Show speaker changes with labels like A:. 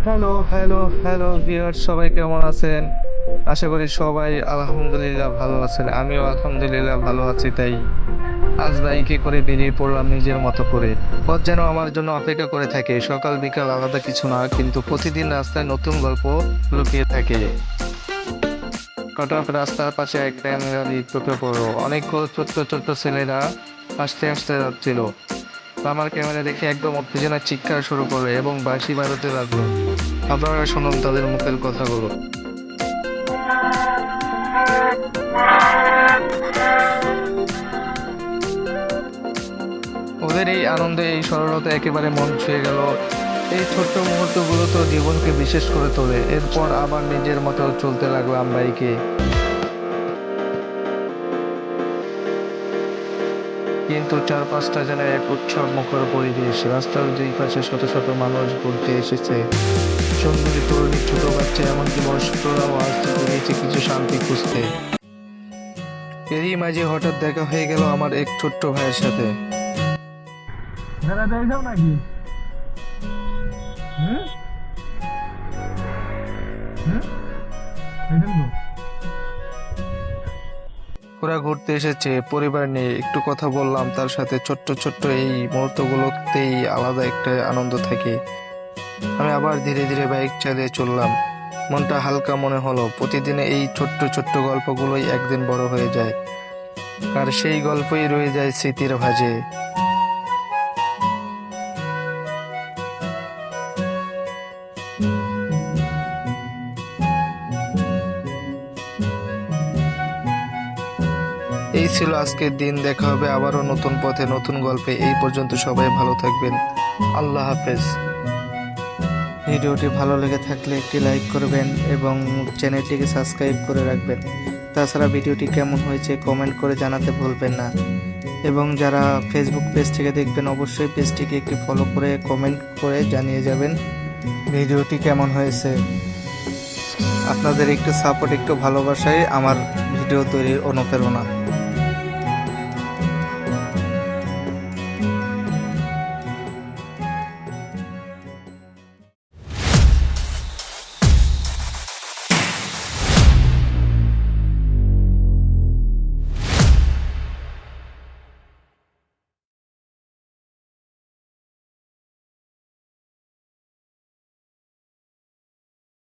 A: Hello hello hello viewer, সবাই কেমন আছেন? আশা করি সবাই আলহামদুলিল্লাহ ভালো আছেন। আমিও আলহামদুলিল্লাহ ভালো আছি। তাই আজ বাইকে করে বেরিয়ে পড়লাম নিজের মতো করে। পথ যেন আমার জন্য অপেক্ষা করে থাকে। সকাল বিকাল আলাদা কিছু না, কিন্তু প্রতিদিন রাস্তায় নতুন গল্প লুকিয়ে থাকে। হঠাৎ রাস্তার পাশে এক ভ্যান গাড়ি চোখে পড়লো। অনেকগুলো ছোট্ট ছোট্ট ছেলেরা হাসতে হাসতে যাচ্ছিল। আমার ক্যামেরা দেখে একদম উত্তেজনা চিৎকার শুরু করলো এবং বাঁশি বাজাতে লাগলো। আপনারা শুনুন তাদের মুখের কথাগুলো। ওদের এই আনন্দে, এই সরলতা একেবারে মন ছুঁয়ে গেল। এই ছোট্ট মুহূর্তগুলো তো জীবনকে বিশেষ করে তোলে। এরপর আবার নিজের মতো চলতে লাগলাম বাইকে। কিন্তু চারপাশটা যেন এক উৎসব মুখর পরিবেশ। রাস্তার দুই পাশে শত শত মানুষ ঘুরতে এসেছে। সুন্দরী তরুণী, ছোট বাচ্চা, এমনকি বয়স্করাও আসতে বেরিয়েছে কিছু শান্তি খুঁজতে। এরই মাঝে হঠাৎ দেখা হয়ে গেল আমার এক ছোট্ট ভাইয়ের সাথে।
B: বেড়াতে এসেও নাকি? হুম হুম এসেন তো।
A: ওরা ঘুরতে এসেছে পরিবার নিয়ে। একটু কথা বললাম তার সাথে। ছোট্ট ছোট্ট এই মুহূর্তগুলোতেই আলাদা একটা আনন্দ থাকে। আমি আবার ধীরে ধীরে বাইক চালিয়ে চললাম। মনটা হালকা মনে হলো। প্রতিদিনে এই ছোট্ট ছোট্ট গল্পগুলোই একদিন বড় হয়ে যায়, আর সেই গল্পই রয়ে যায় স্মৃতির ভাঁজে। এই ছিল আজকের দিন। দেখা হবে আবারও নতুন পথে, নতুন গল্পে। এই পর্যন্ত সবাই ভালো থাকবেন। আল্লাহ হাফেজ। ভিডিওটি ভালো লেগে থাকলে একটি লাইক করবেন এবং চ্যানেলটিকে সাবস্ক্রাইব করে রাখবেন। তাছাড়া ভিডিওটি কেমন হয়েছে কমেন্ট করে জানাতে ভুলবেন না। এবং যারা ফেসবুক পেজ থেকে দেখবেন অবশ্যই পেজটিকে একটি ফলো করে কমেন্ট করে জানিয়ে যাবেন ভিডিওটি কেমন হয়েছে। আপনাদের একটু সাপোর্ট, একটু ভালোবাসাই আমার ভিডিও তৈরির অনুপ্রেরণা।